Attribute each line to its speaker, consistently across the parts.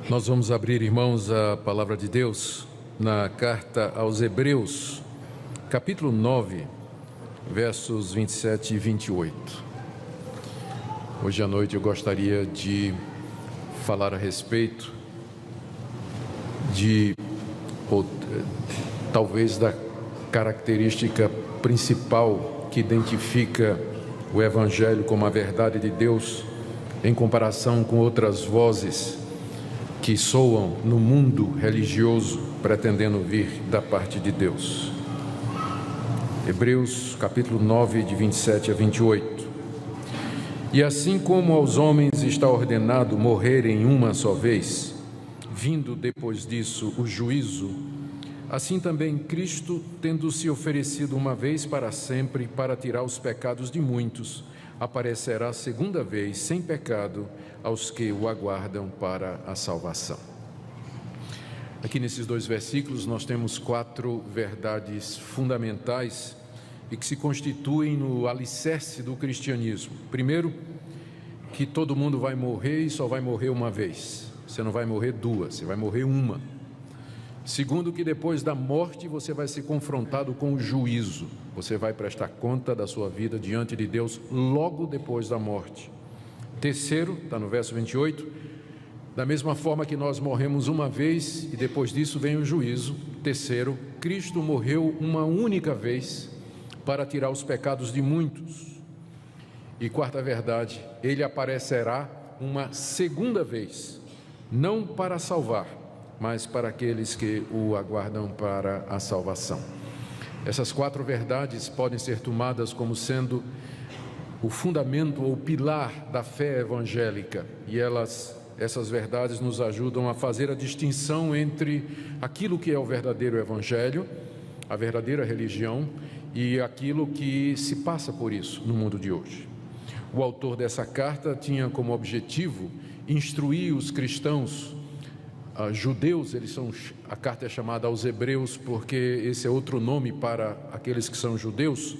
Speaker 1: Nós vamos abrir, irmãos, a palavra de Deus na carta aos Hebreus, capítulo 9, versos 27 e 28. Hoje à noite eu gostaria de falar a respeito talvez da característica principal que identifica o Evangelho como a verdade de Deus em comparação com outras vozes que soam no mundo religioso pretendendo vir da parte de Deus. Hebreus capítulo 9, de 27 a 28. E assim como aos homens está ordenado morrerem uma só vez, vindo depois disso o juízo, assim também Cristo, tendo se oferecido uma vez para sempre para tirar os pecados de muitos, aparecerá segunda vez sem pecado aos que o aguardam para a salvação. Aqui nesses dois versículos nós temos 4 verdades fundamentais e que se constituem no alicerce do cristianismo. Primeiro, que todo mundo vai morrer e só vai morrer uma vez. Você não vai morrer 2, você vai morrer uma. Segundo, que depois da morte você vai ser confrontado com o juízo. Você vai prestar conta da sua vida diante de Deus logo depois da morte. Terceiro, está no verso 28, da mesma forma que nós morremos uma vez e depois disso vem o juízo. Terceiro, Cristo morreu uma única vez para tirar os pecados de muitos. E quarta verdade, Ele aparecerá uma segunda vez, não para salvar, mas para aqueles que o aguardam para a salvação. Essas 4 verdades podem ser tomadas como sendo o fundamento ou pilar da fé evangélica, e essas verdades nos ajudam a fazer a distinção entre aquilo que é o verdadeiro evangelho, a verdadeira religião, e aquilo que se passa por isso no mundo de hoje. O autor dessa carta tinha como objetivo instruir os cristãos judeus. A carta é chamada aos Hebreus porque esse é outro nome para aqueles que são judeus.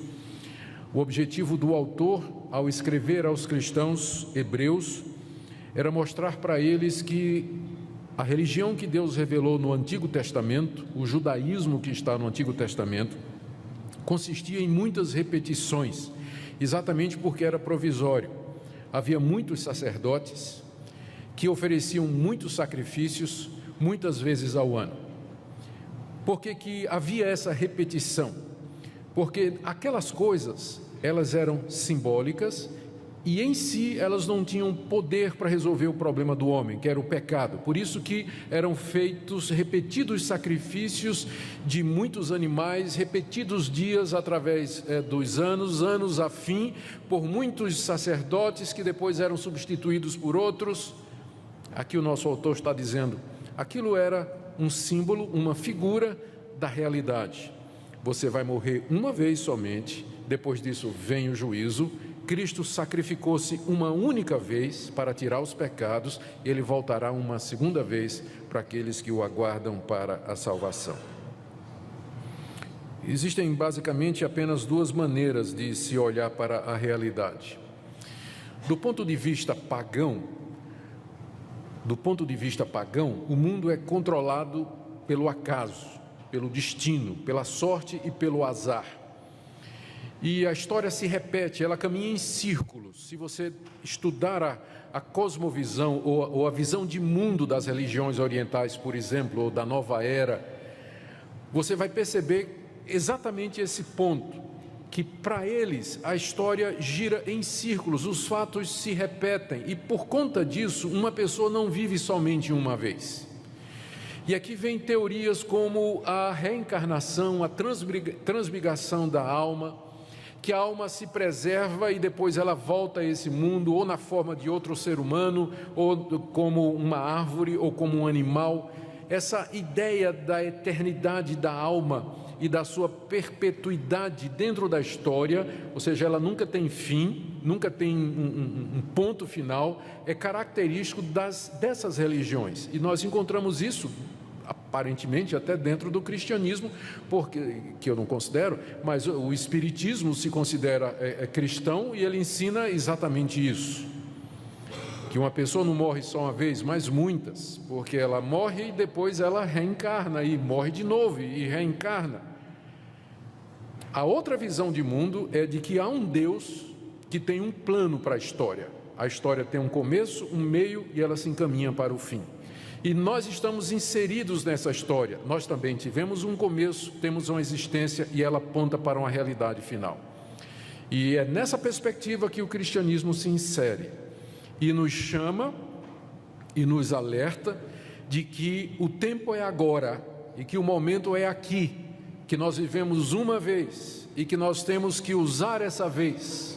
Speaker 1: O objetivo do autor, ao escrever aos cristãos hebreus, era mostrar para eles que a religião que Deus revelou no Antigo Testamento, o judaísmo que está no Antigo Testamento, consistia em muitas repetições, exatamente porque era provisório. Havia muitos sacerdotes que ofereciam muitos sacrifícios, muitas vezes ao ano. Por que havia essa repetição? Porque aquelas coisas, elas eram simbólicas e em si elas não tinham poder para resolver o problema do homem, que era o pecado. Por isso que eram feitos repetidos sacrifícios de muitos animais, repetidos dias através dos anos a fim, por muitos sacerdotes que depois eram substituídos por outros. Aqui o nosso autor está dizendo, aquilo era um símbolo, uma figura da realidade. Você vai morrer uma vez somente, depois disso vem o juízo. Cristo sacrificou-se uma única vez para tirar os pecados, e Ele voltará uma segunda vez para aqueles que o aguardam para a salvação. Existem basicamente apenas 2 maneiras de se olhar para a realidade. Do ponto de vista pagão, o mundo é controlado pelo acaso, pelo destino, pela sorte e pelo azar. E a história se repete, ela caminha em círculos. Se você estudar a cosmovisão ou a visão de mundo das religiões orientais, por exemplo, ou da nova era, você vai perceber exatamente esse ponto, que para eles a história gira em círculos, os fatos se repetem, e por conta disso uma pessoa não vive somente uma vez. E aqui vem teorias como a reencarnação, a transmigração da alma, que a alma se preserva e depois ela volta a esse mundo, ou na forma de outro ser humano, ou como uma árvore, ou como um animal. Essa ideia da eternidade da alma e da sua perpetuidade dentro da história, ou seja, ela nunca tem fim, nunca tem um ponto final, é característico dessas religiões. E nós encontramos isso aparentemente até dentro do cristianismo, porque, que eu não considero, mas o espiritismo se considera cristão e ele ensina exatamente isso. que uma pessoa não morre só uma vez, mas muitas, porque ela morre e depois ela reencarna e morre de novo e reencarna. A outra visão de mundo é de que há um Deus que tem um plano para a história. A história tem um começo, um meio e ela se encaminha para o fim. E nós estamos inseridos nessa história. Nós também tivemos um começo, temos uma existência e ela aponta para uma realidade final. E é nessa perspectiva que o cristianismo se insere e nos chama e nos alerta de que o tempo é agora e que o momento é aqui, que nós vivemos uma vez e que nós temos que usar essa vez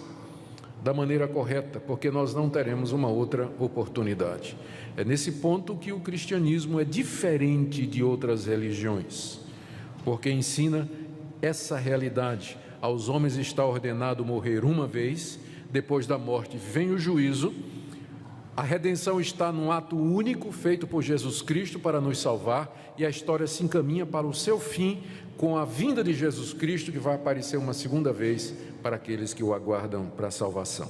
Speaker 1: da maneira correta, porque nós não teremos uma outra oportunidade. É nesse ponto que o cristianismo é diferente de outras religiões, porque ensina essa realidade. Aos homens está ordenado morrer uma vez, depois da morte vem o juízo. A redenção está num ato único feito por Jesus Cristo para nos salvar, e a história se encaminha para o seu fim com a vinda de Jesus Cristo, que vai aparecer uma segunda vez para aqueles que o aguardam para a salvação.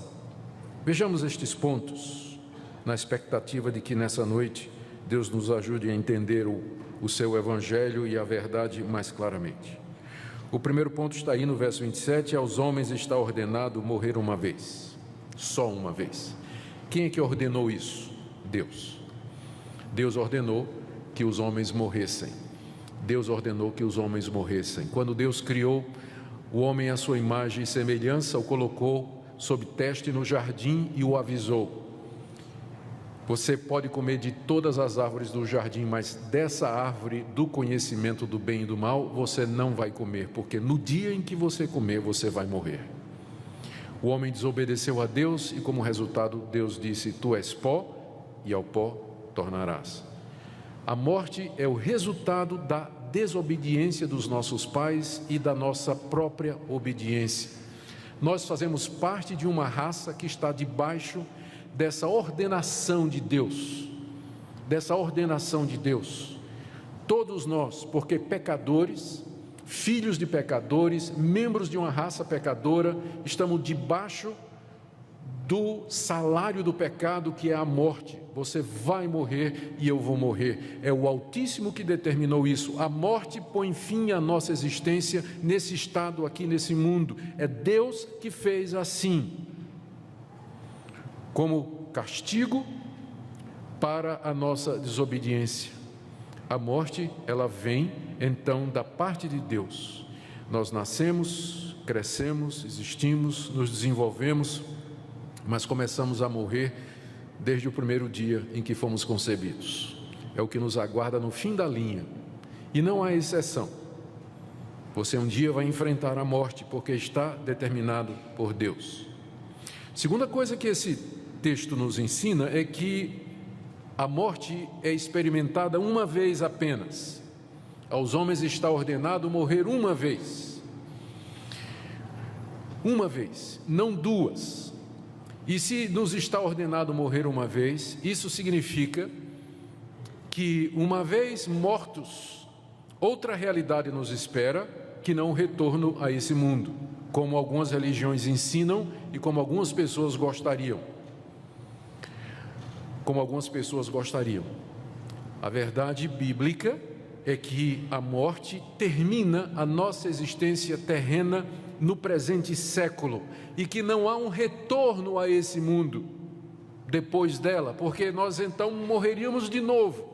Speaker 1: Vejamos estes pontos, na expectativa de que nessa noite Deus nos ajude a entender o seu evangelho e a verdade mais claramente. O primeiro ponto está aí no verso 27, aos homens está ordenado morrer uma vez, só uma vez. Quem é que ordenou isso? Deus. Deus ordenou que os homens morressem. Deus ordenou que os homens morressem. Quando Deus criou o homem à sua imagem e semelhança, o colocou sob teste no jardim e o avisou: você pode comer de todas as árvores do jardim, mas dessa árvore do conhecimento do bem e do mal, você não vai comer, porque no dia em que você comer, você vai morrer. O homem desobedeceu a Deus e, como resultado, Deus disse: tu és pó e ao pó tornarás. A morte é o resultado da desobediência dos nossos pais e da nossa própria obediência. Nós fazemos parte de uma raça que está debaixo dessa ordenação de Deus, todos nós, porque pecadores, filhos de pecadores, membros de uma raça pecadora, estamos debaixo do salário do pecado, que é a morte. Você vai morrer e eu vou morrer. É o Altíssimo que determinou isso. A morte põe fim à nossa existência nesse estado aqui, nesse mundo. É Deus que fez assim, como castigo para a nossa desobediência. A morte, ela vem então da parte de Deus. Nós nascemos, crescemos, existimos, nos desenvolvemos, mas começamos a morrer desde o primeiro dia em que fomos concebidos. É o que nos aguarda no fim da linha, e não há exceção. Você um dia vai enfrentar a morte, porque está determinado por Deus. Segunda coisa que esse texto nos ensina é que a morte é experimentada uma vez apenas. Aos homens está ordenado morrer uma vez, não duas. E se nos está ordenado morrer uma vez, isso significa que, uma vez mortos, outra realidade nos espera, que não o retorno a esse mundo, como algumas religiões ensinam e como algumas pessoas gostariam. A verdade bíblica é que a morte termina a nossa existência terrena no presente século, e que não há um retorno a esse mundo depois dela, porque nós então morreríamos de novo,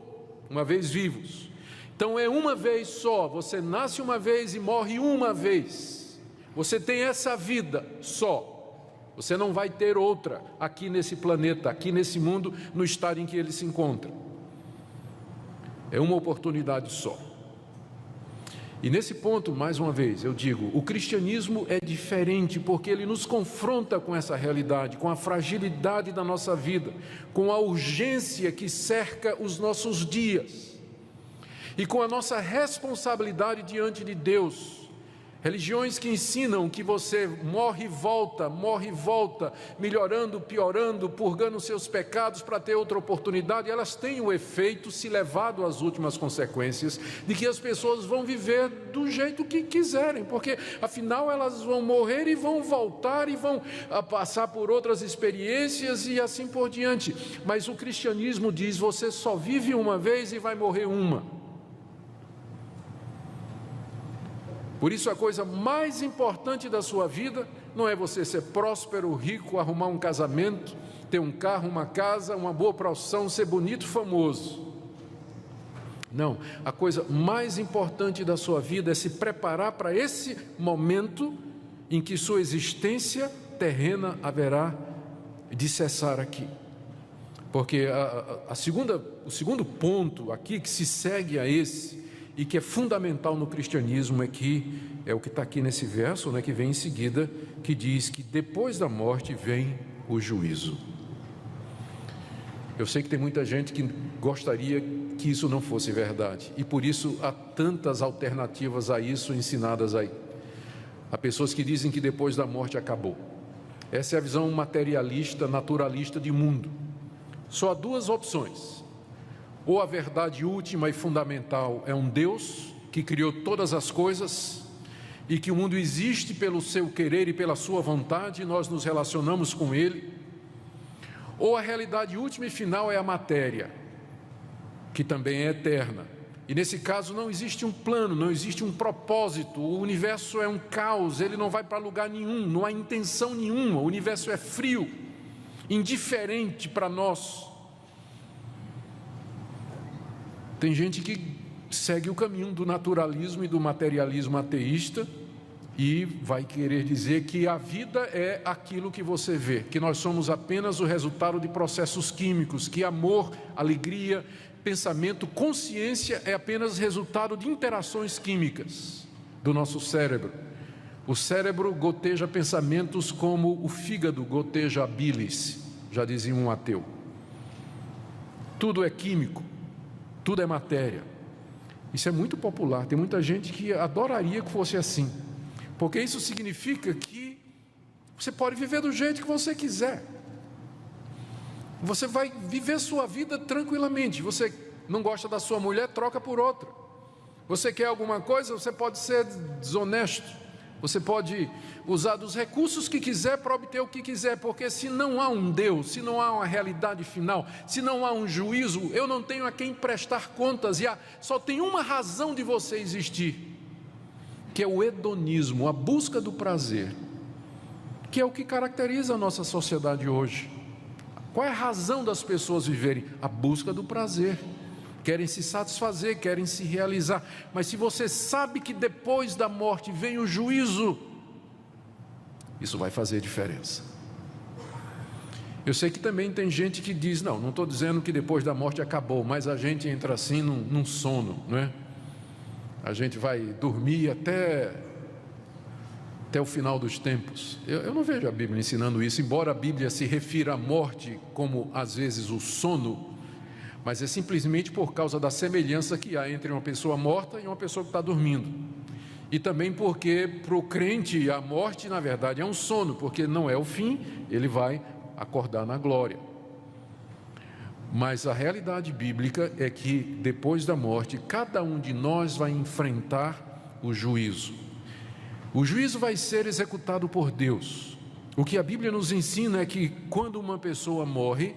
Speaker 1: uma vez vivos. Então é uma vez só, você nasce uma vez e morre uma vez. Você tem essa vida só, você não vai ter outra aqui nesse planeta, aqui nesse mundo, no estado em que ele se encontra. É uma oportunidade só. E nesse ponto, mais uma vez, eu digo, o cristianismo é diferente, porque ele nos confronta com essa realidade, com a fragilidade da nossa vida, com a urgência que cerca os nossos dias, e com a nossa responsabilidade diante de Deus, Religiões que ensinam que você morre e volta, melhorando, piorando, purgando seus pecados para ter outra oportunidade, elas têm o efeito, se levado às últimas consequências, de que as pessoas vão viver do jeito que quiserem, porque afinal elas vão morrer e vão voltar e vão passar por outras experiências e assim por diante. Mas o cristianismo diz: você só vive uma vez e vai morrer uma. Por isso, a coisa mais importante da sua vida não é você ser próspero, rico, arrumar um casamento, ter um carro, uma casa, uma boa profissão, ser bonito, famoso. Não, a coisa mais importante da sua vida é se preparar para esse momento em que sua existência terrena haverá de cessar aqui. Porque o segundo ponto aqui que se segue a esse, e que é fundamental no cristianismo, é o que está aqui nesse verso, que vem em seguida, que diz que depois da morte vem o juízo. Eu sei que tem muita gente que gostaria que isso não fosse verdade, e por isso há tantas alternativas a isso ensinadas aí. Há pessoas que dizem que depois da morte acabou. Essa é a visão materialista, naturalista de mundo. Só há duas opções: ou a verdade última e fundamental é um Deus que criou todas as coisas e que o mundo existe pelo seu querer e pela sua vontade, e nós nos relacionamos com Ele. Ou a realidade última e final é a matéria, que também é eterna. E nesse caso não existe um plano, não existe um propósito. O universo é um caos, ele não vai para lugar nenhum, não há intenção nenhuma. O universo é frio, indiferente para nós. Tem gente que segue o caminho do naturalismo e do materialismo ateísta e vai querer dizer que a vida é aquilo que você vê, que nós somos apenas o resultado de processos químicos, que amor, alegria, pensamento, consciência é apenas resultado de interações químicas do nosso cérebro. O cérebro goteja pensamentos como o fígado goteja a bilis, já dizia um ateu. Tudo é químico. Tudo é matéria. Isso é muito popular. Tem muita gente que adoraria que fosse assim, porque isso significa que você pode viver do jeito que você quiser. Você vai viver sua vida tranquilamente. Você não gosta da sua mulher, troca por outra. Você quer alguma coisa, você pode ser desonesto. Você pode usar dos recursos que quiser para obter o que quiser, porque se não há um Deus, se não há uma realidade final, se não há um juízo, eu não tenho a quem prestar contas, e só tem uma razão de você existir, que é o hedonismo, a busca do prazer, que é o que caracteriza a nossa sociedade hoje. Qual é a razão das pessoas viverem? A busca do prazer. Querem se satisfazer, querem se realizar. Mas se você sabe que depois da morte vem o juízo, isso vai fazer diferença. Eu sei que também tem gente que diz: não estou dizendo que depois da morte acabou, mas a gente entra assim num sono, não é? A gente vai dormir até o final dos tempos. Eu não vejo a Bíblia ensinando isso, embora a Bíblia se refira à morte como às vezes o sono, mas é simplesmente por causa da semelhança que há entre uma pessoa morta e uma pessoa que está dormindo. E também porque para o crente a morte na verdade é um sono, porque não é o fim, ele vai acordar na glória. Mas a realidade bíblica é que depois da morte cada um de nós vai enfrentar o juízo. O juízo vai ser executado por Deus. O que a Bíblia nos ensina é que quando uma pessoa morre,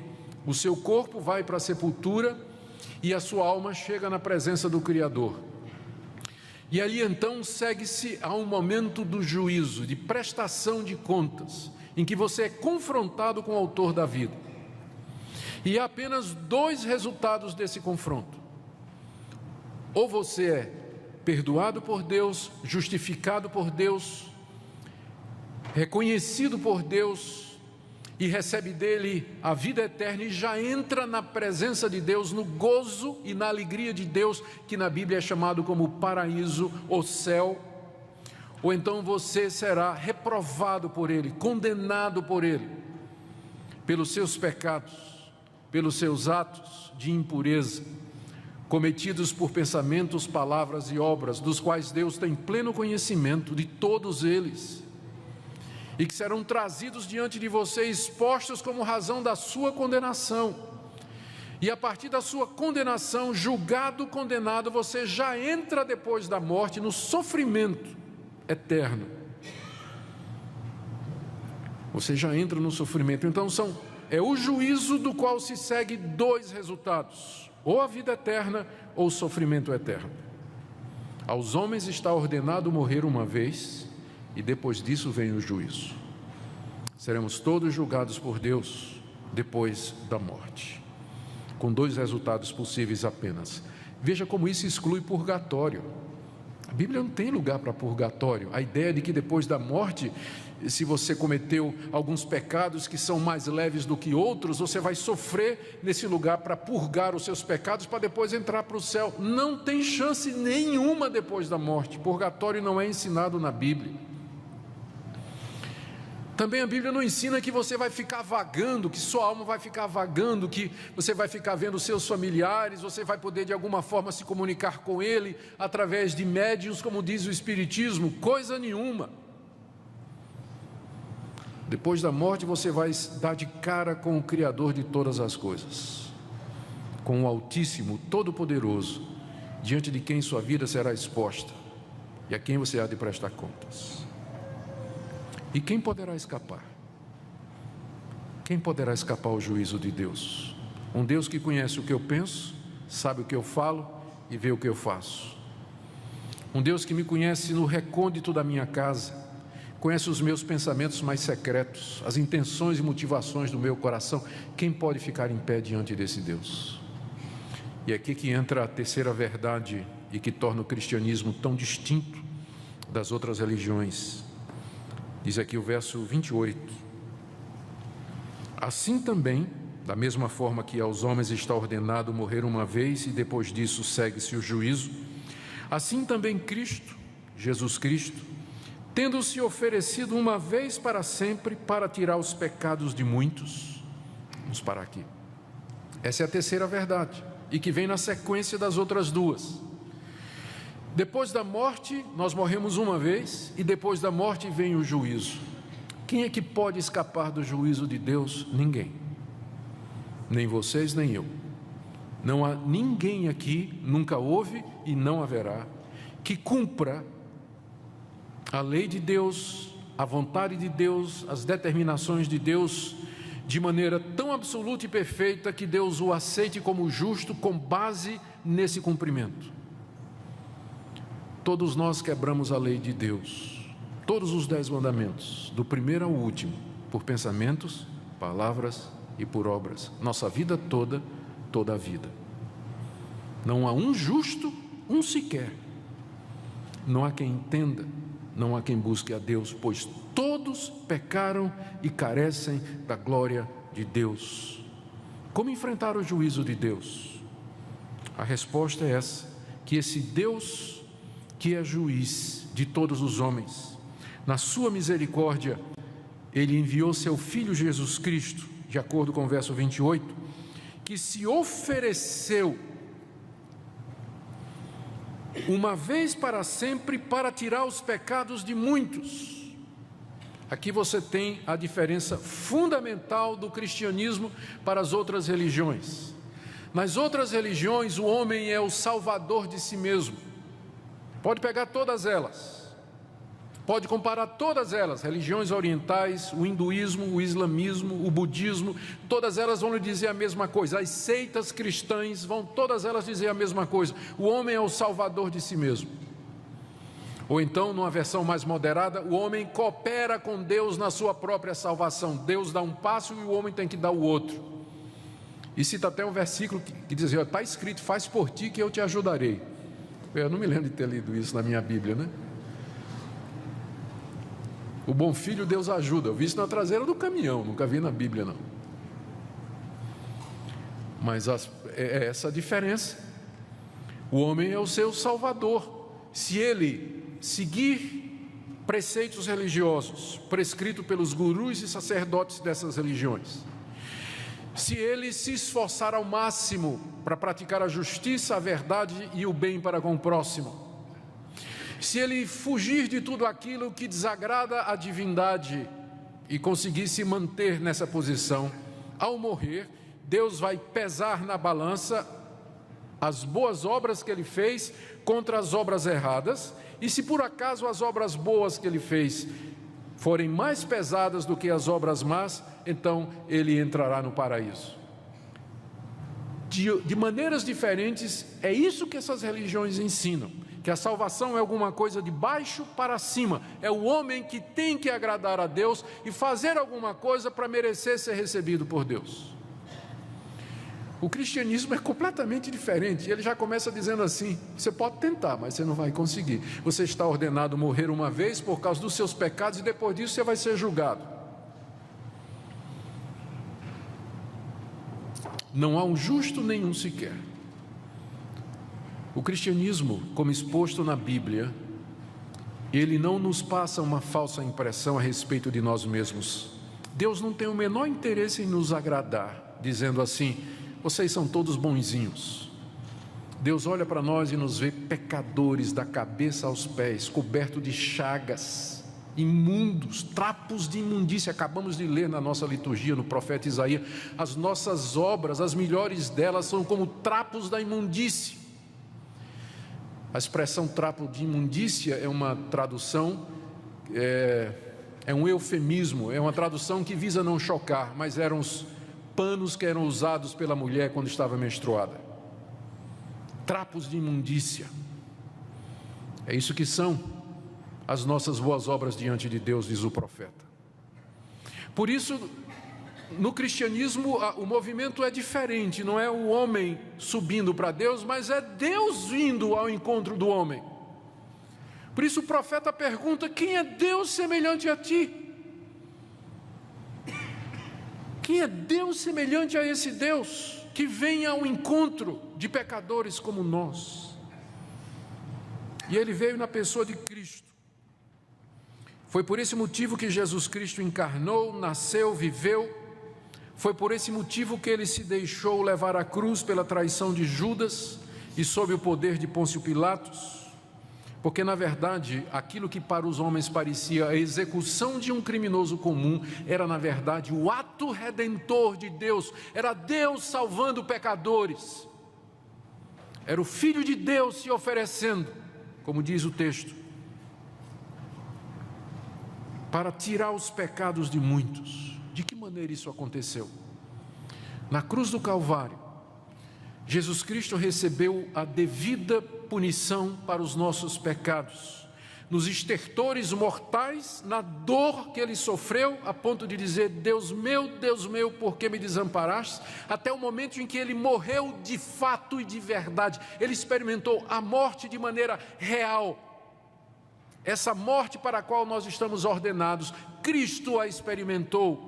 Speaker 1: o seu corpo vai para a sepultura e a sua alma chega na presença do Criador. E ali então segue-se a um momento do juízo, de prestação de contas, em que você é confrontado com o autor da vida. E há apenas dois resultados desse confronto: ou você é perdoado por Deus, justificado por Deus, reconhecido por Deus e recebe dele a vida eterna e já entra na presença de Deus, no gozo e na alegria de Deus, que na Bíblia é chamado como paraíso ou céu. Ou então você será reprovado por ele, condenado por ele, pelos seus pecados, pelos seus atos de impureza, cometidos por pensamentos, palavras e obras, dos quais Deus tem pleno conhecimento de todos eles, e que serão trazidos diante de você, expostos como razão da sua condenação. E a partir da sua condenação, julgado, condenado, você já entra depois da morte no sofrimento eterno. Você já entra no sofrimento. Então é o juízo do qual se segue dois resultados: ou a vida eterna ou o sofrimento eterno. Aos homens está ordenado morrer uma vez, e depois disso vem o juízo. Seremos todos julgados por Deus depois da morte, com dois resultados possíveis apenas. Veja como isso exclui purgatório. A Bíblia não tem lugar para purgatório. A ideia de que depois da morte, se você cometeu alguns pecados que são mais leves do que outros, você vai sofrer nesse lugar para purgar os seus pecados, para depois entrar para o céu. Não tem chance nenhuma depois da morte. Purgatório não é ensinado na Bíblia. Também a Bíblia não ensina que você vai ficar vagando, que sua alma vai ficar vagando, que você vai ficar vendo seus familiares, você vai poder de alguma forma se comunicar com ele através de médiuns, como diz o Espiritismo. Coisa nenhuma. Depois da morte você vai dar de cara com o Criador de todas as coisas, com o Altíssimo, Todo-Poderoso, diante de quem sua vida será exposta e a quem você há de prestar contas. E quem poderá escapar? Quem poderá escapar ao juízo de Deus? Um Deus que conhece o que eu penso, sabe o que eu falo e vê o que eu faço. Um Deus que me conhece no recôndito da minha casa, conhece os meus pensamentos mais secretos, as intenções e motivações do meu coração. Quem pode ficar em pé diante desse Deus? E é aqui que entra a terceira verdade e que torna o cristianismo tão distinto das outras religiões. Diz aqui o verso 28: assim também, da mesma forma que aos homens está ordenado morrer uma vez e depois disso segue-se o juízo, assim também Cristo, Jesus Cristo, tendo-se oferecido uma vez para sempre para tirar os pecados de muitos. Vamos parar aqui. Essa é a terceira verdade e que vem na sequência das outras duas. Depois da morte, nós morremos uma vez e depois da morte vem o juízo. Quem é que pode escapar do juízo de Deus? Ninguém. Nem vocês, nem eu. Não há ninguém aqui, nunca houve e não haverá, que cumpra a lei de Deus, a vontade de Deus, as determinações de Deus, de maneira tão absoluta e perfeita que Deus o aceite como justo com base nesse cumprimento. Todos nós quebramos a lei de Deus, todos os 10 mandamentos, do primeiro ao último, por pensamentos, palavras e por obras. Nossa vida toda, toda a vida. Não há um justo, um sequer. Não há quem entenda, não há quem busque a Deus, pois todos pecaram e carecem da glória de Deus. Como enfrentar o juízo de Deus? A resposta é essa: que esse Deus, que é juiz de todos os homens, na sua misericórdia, Ele enviou seu Filho Jesus Cristo, de acordo com o verso 28, que se ofereceu uma vez para sempre para tirar os pecados de muitos. Aqui você tem a diferença fundamental do cristianismo para as outras religiões. Nas outras religiões, o homem é o salvador de si mesmo. Pode pegar todas elas, pode comparar todas elas, religiões orientais, o hinduísmo, o islamismo, o budismo, todas elas vão lhe dizer a mesma coisa. As seitas cristãs vão todas elas dizer a mesma coisa: o homem é o salvador de si mesmo. Ou então, numa versão mais moderada, o homem coopera com Deus na sua própria salvação. Deus dá um passo e o homem tem que dar o outro. E cita até um versículo que diz: está escrito, faz por ti que eu te ajudarei. Eu não me lembro de ter lido isso na minha Bíblia, né? O bom filho Deus ajuda. Eu vi isso na traseira do caminhão, nunca vi na Bíblia, não. Mas é essa a diferença. O homem é o seu salvador. Se ele seguir preceitos religiosos prescritos pelos gurus e sacerdotes dessas religiões, se ele se esforçar ao máximo para praticar a justiça, a verdade e o bem para com o próximo, se ele fugir de tudo aquilo que desagrada a divindade e conseguir se manter nessa posição, ao morrer, Deus vai pesar na balança as boas obras que ele fez contra as obras erradas, e se por acaso as obras boas que ele fez forem mais pesadas do que as obras más, então ele entrará no paraíso. De maneiras diferentes, é isso que essas religiões ensinam, que a salvação é alguma coisa de baixo para cima, é o homem que tem que agradar a Deus e fazer alguma coisa para merecer ser recebido por Deus. O cristianismo é completamente diferente. Ele já começa dizendo assim: você pode tentar, mas você não vai conseguir. Você está ordenado morrer uma vez por causa dos seus pecados, e depois disso você vai ser julgado. Não há um justo nenhum sequer. O cristianismo, como exposto na Bíblia, ele não nos passa uma falsa impressão a respeito de nós mesmos. Deus não tem o menor interesse em nos agradar, dizendo assim: vocês são todos bonzinhos. Deus olha para nós e nos vê pecadores da cabeça aos pés, cobertos de chagas, imundos, trapos de imundícia. Acabamos de ler na nossa liturgia, no profeta Isaías, as nossas obras, as melhores delas, são como trapos da imundícia. A expressão trapo de imundícia é uma tradução, é um eufemismo, é uma tradução que visa não chocar, mas eram os panos que eram usados pela mulher quando estava menstruada. Trapos de imundícia. É isso que são as nossas boas obras diante de Deus, diz o profeta. Por isso, no cristianismo, o movimento é diferente. Não é o homem subindo para Deus, mas é Deus vindo ao encontro do homem. Por isso o profeta pergunta: quem é Deus semelhante a ti? Quem é Deus semelhante a esse Deus que vem ao encontro de pecadores como nós? E ele veio na pessoa de Cristo. Foi por esse motivo que Jesus Cristo encarnou, nasceu, viveu. Foi por esse motivo que ele se deixou levar à cruz pela traição de Judas e sob o poder de Pôncio Pilatos. Porque, na verdade, aquilo que para os homens parecia a execução de um criminoso comum, era, na verdade, o ato redentor de Deus. Era Deus salvando pecadores. Era o Filho de Deus se oferecendo, como diz o texto, para tirar os pecados de muitos. De que maneira isso aconteceu? Na cruz do Calvário, Jesus Cristo recebeu a devida punição para os nossos pecados, nos estertores mortais, na dor que ele sofreu, a ponto de dizer: Deus meu, por que me desamparaste? Até o momento em que ele morreu de fato e de verdade. Ele experimentou a morte de maneira real. Essa morte para a qual nós estamos ordenados, Cristo a experimentou.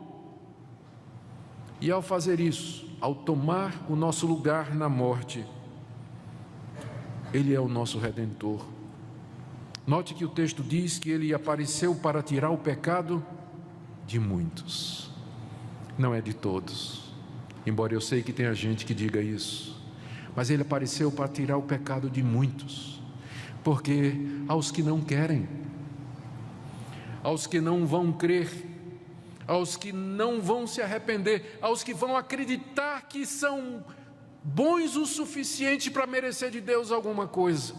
Speaker 1: E ao fazer isso, ao tomar o nosso lugar na morte, Ele é o nosso Redentor. Note que o texto diz que Ele apareceu para tirar o pecado de muitos, não é de todos, embora eu sei que tenha gente que diga isso, mas Ele apareceu para tirar o pecado de muitos, porque aos que não querem, aos que não vão crer, aos que não vão se arrepender, aos que vão acreditar que são bons o suficiente para merecer de Deus alguma coisa,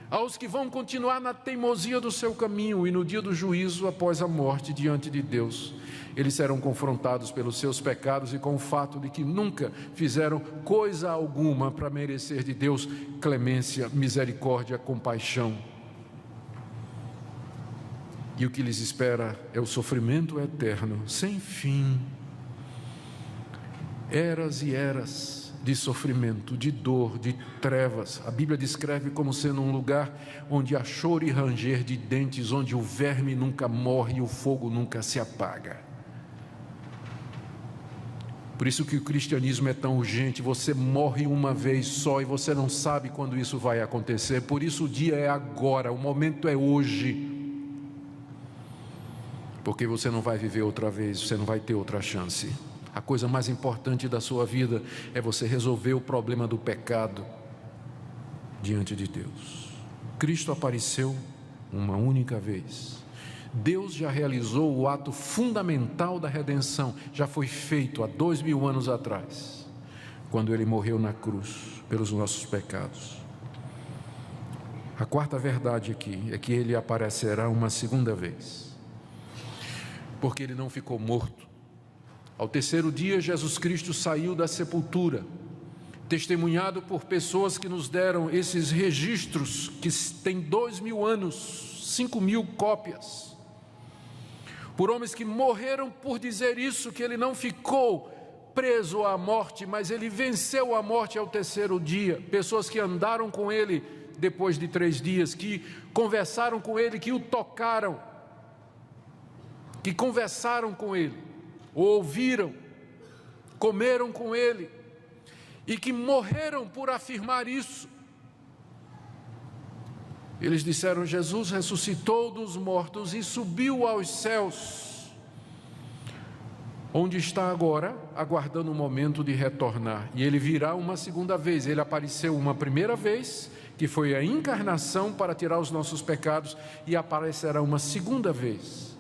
Speaker 1: aos que vão continuar na teimosia do seu caminho e no dia do juízo após a morte diante de Deus, eles serão confrontados pelos seus pecados e com o fato de que nunca fizeram coisa alguma para merecer de Deus clemência, misericórdia, compaixão. E o que lhes espera é o sofrimento eterno, sem fim, eras e eras de sofrimento, de dor, de trevas. A Bíblia descreve como sendo um lugar onde há choro e ranger de dentes, onde o verme nunca morre e o fogo nunca se apaga. Por isso que o cristianismo é tão urgente. Você morre uma vez só e você não sabe quando isso vai acontecer. Por isso o dia é agora, o momento é hoje. Porque você não vai viver outra vez, você não vai ter outra chance. A coisa mais importante da sua vida é você resolver o problema do pecado diante de Deus. Cristo apareceu uma única vez. Deus já realizou o ato fundamental da redenção, já foi feito há 2000 anos atrás, quando Ele morreu na cruz pelos nossos pecados. A quarta verdade aqui é que Ele aparecerá uma segunda vez, porque Ele não ficou morto. Ao terceiro dia, Jesus Cristo saiu da sepultura, testemunhado por pessoas que nos deram esses registros, que têm 2000 anos, 5000 cópias, por homens que morreram por dizer isso, que Ele não ficou preso à morte, mas Ele venceu a morte ao terceiro dia. Pessoas que andaram com Ele depois de 3 dias, que conversaram com Ele, que o tocaram, que conversaram com Ele, o ouviram, comeram com Ele, e que morreram por afirmar isso. Eles disseram: Jesus ressuscitou dos mortos e subiu aos céus, onde está agora, aguardando o momento de retornar. E Ele virá uma segunda vez. Ele apareceu uma primeira vez, que foi a encarnação para tirar os nossos pecados, e aparecerá uma segunda vez,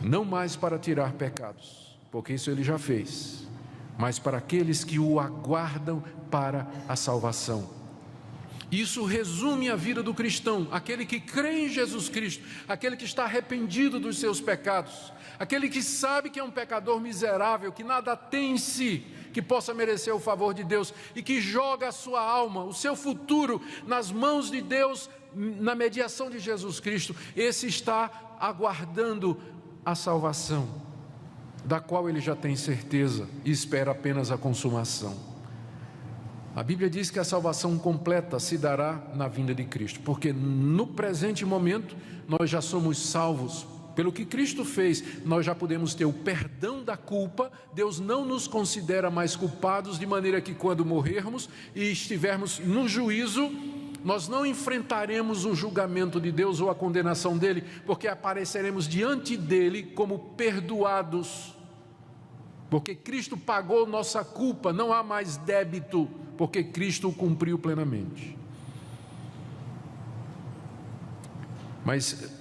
Speaker 1: não mais para tirar pecados, porque isso Ele já fez, mas para aqueles que o aguardam para a salvação. Isso resume a vida do cristão, aquele que crê em Jesus Cristo, aquele que está arrependido dos seus pecados, aquele que sabe que é um pecador miserável, que nada tem em si que possa merecer o favor de Deus, e que joga a sua alma, o seu futuro nas mãos de Deus, na mediação de Jesus Cristo. Esse está aguardando a salvação, da qual ele já tem certeza e espera apenas a consumação. A Bíblia diz que a salvação completa se dará na vinda de Cristo, porque no presente momento nós já somos salvos. Pelo que Cristo fez, nós já podemos ter o perdão da culpa. Deus não nos considera mais culpados, de maneira que quando morrermos e estivermos no juízo, nós não enfrentaremos o julgamento de Deus ou a condenação dele, porque apareceremos diante dele como perdoados, porque Cristo pagou nossa culpa. Não há mais débito, porque Cristo o cumpriu plenamente. Mas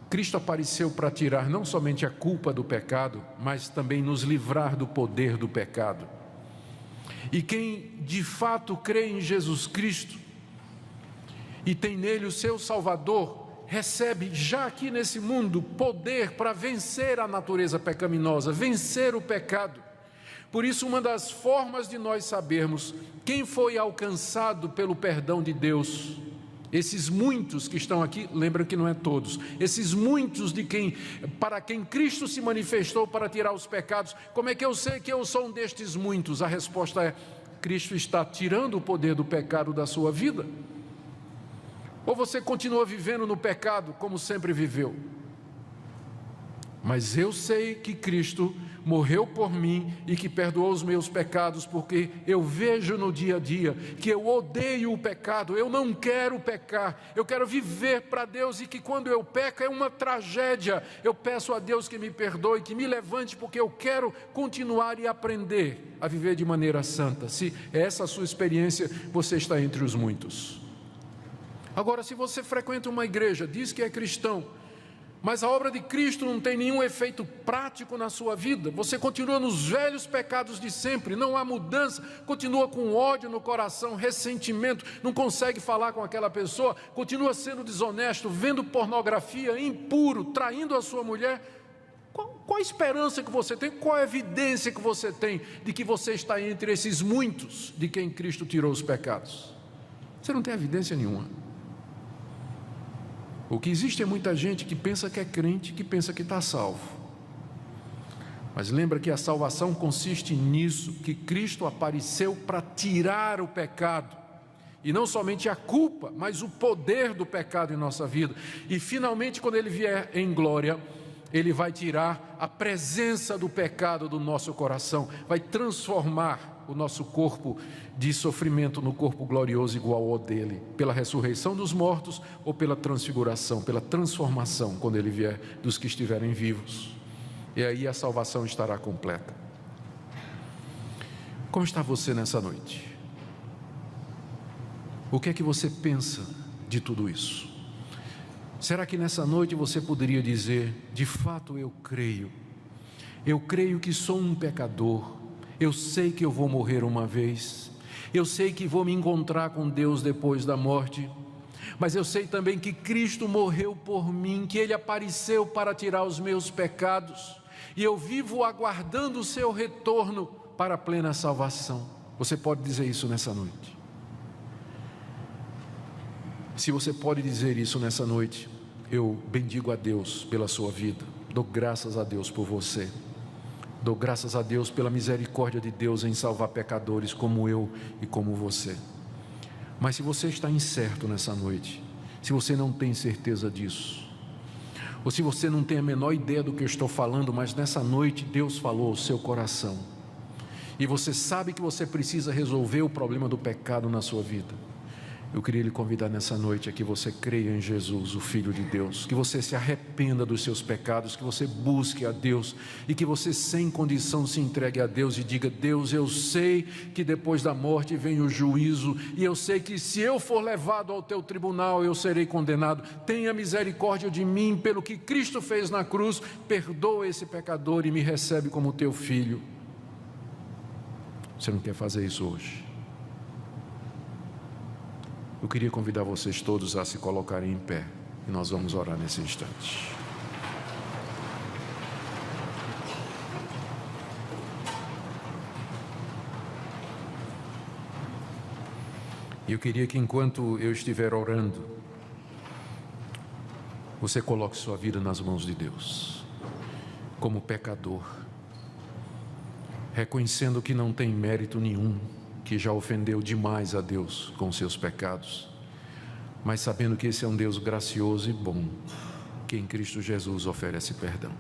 Speaker 1: Cristo apareceu para tirar não somente a culpa do pecado, mas também nos livrar do poder do pecado. E quem de fato crê em Jesus Cristo e tem nele o seu Salvador, recebe já aqui nesse mundo poder para vencer a natureza pecaminosa, vencer o pecado. Por isso, uma das formas de nós sabermos quem foi alcançado pelo perdão de Deus, esses muitos que estão aqui, lembra que não é todos, esses muitos para quem Cristo se manifestou para tirar os pecados, como é que eu sei que eu sou um destes muitos? A resposta é: Cristo está tirando o poder do pecado da sua vida. Ou você continua vivendo no pecado como sempre viveu? Mas eu sei que Cristo morreu por mim e que perdoou os meus pecados, porque eu vejo no dia a dia que eu odeio o pecado. Eu não quero pecar, eu quero viver para Deus, e que quando eu peco é uma tragédia. Eu peço a Deus que me perdoe, que me levante, porque eu quero continuar e aprender a viver de maneira santa. Se é essa a sua experiência, você está entre os muitos. Agora, se você frequenta uma igreja, diz que é cristão, mas a obra de Cristo não tem nenhum efeito prático na sua vida, você continua nos velhos pecados de sempre, não há mudança, continua com ódio no coração, ressentimento, não consegue falar com aquela pessoa, continua sendo desonesto, vendo pornografia, impuro, traindo a sua mulher, qual a esperança que você tem, qual a evidência que você tem de que você está entre esses muitos de quem Cristo tirou os pecados? Você não tem evidência nenhuma. O que existe é muita gente que pensa que é crente, que pensa que está salvo. Mas lembra que a salvação consiste nisso, que Cristo apareceu para tirar o pecado, e não somente a culpa, mas o poder do pecado em nossa vida. E finalmente, quando Ele vier em glória, Ele vai tirar a presença do pecado do nosso coração, vai transformar o nosso corpo de sofrimento no corpo glorioso igual ao dele, pela ressurreição dos mortos ou pela transfiguração, pela transformação, quando Ele vier, dos que estiverem vivos. e aí a salvação estará completa. Como está você nessa noite? O que é que você pensa de tudo isso? Será que nessa noite você poderia dizer: de fato eu creio que sou um pecador, eu sei que eu vou morrer uma vez, eu sei que vou me encontrar com Deus depois da morte, mas eu sei também que Cristo morreu por mim, que Ele apareceu para tirar os meus pecados, e eu vivo aguardando o seu retorno para a plena salvação. Você pode dizer isso nessa noite? Se você pode dizer isso nessa noite, eu bendigo a Deus pela sua vida, dou graças a Deus por você, dou graças a Deus pela misericórdia de Deus em salvar pecadores como eu e como você. Mas se você está incerto nessa noite, se você não tem certeza disso, ou se você não tem a menor ideia do que eu estou falando, mas nessa noite Deus falou ao seu coração, e você sabe que você precisa resolver o problema do pecado na sua vida, eu queria lhe convidar nessa noite a que você creia em Jesus, o Filho de Deus, que você se arrependa dos seus pecados, que você busque a Deus, e que você sem condição se entregue a Deus e diga: Deus, eu sei que depois da morte vem o juízo, e eu sei que se eu for levado ao teu tribunal eu serei condenado. Tenha misericórdia de mim pelo que Cristo fez na cruz, perdoa esse pecador e me recebe como teu filho. Você não quer fazer isso hoje? Eu queria convidar vocês todos a se colocarem em pé, e nós vamos orar nesse instante. E eu queria que enquanto eu estiver orando, você coloque sua vida nas mãos de Deus, como pecador, reconhecendo que não tem mérito nenhum, que já ofendeu demais a Deus com seus pecados, mas sabendo que esse é um Deus gracioso e bom, que em Cristo Jesus oferece perdão.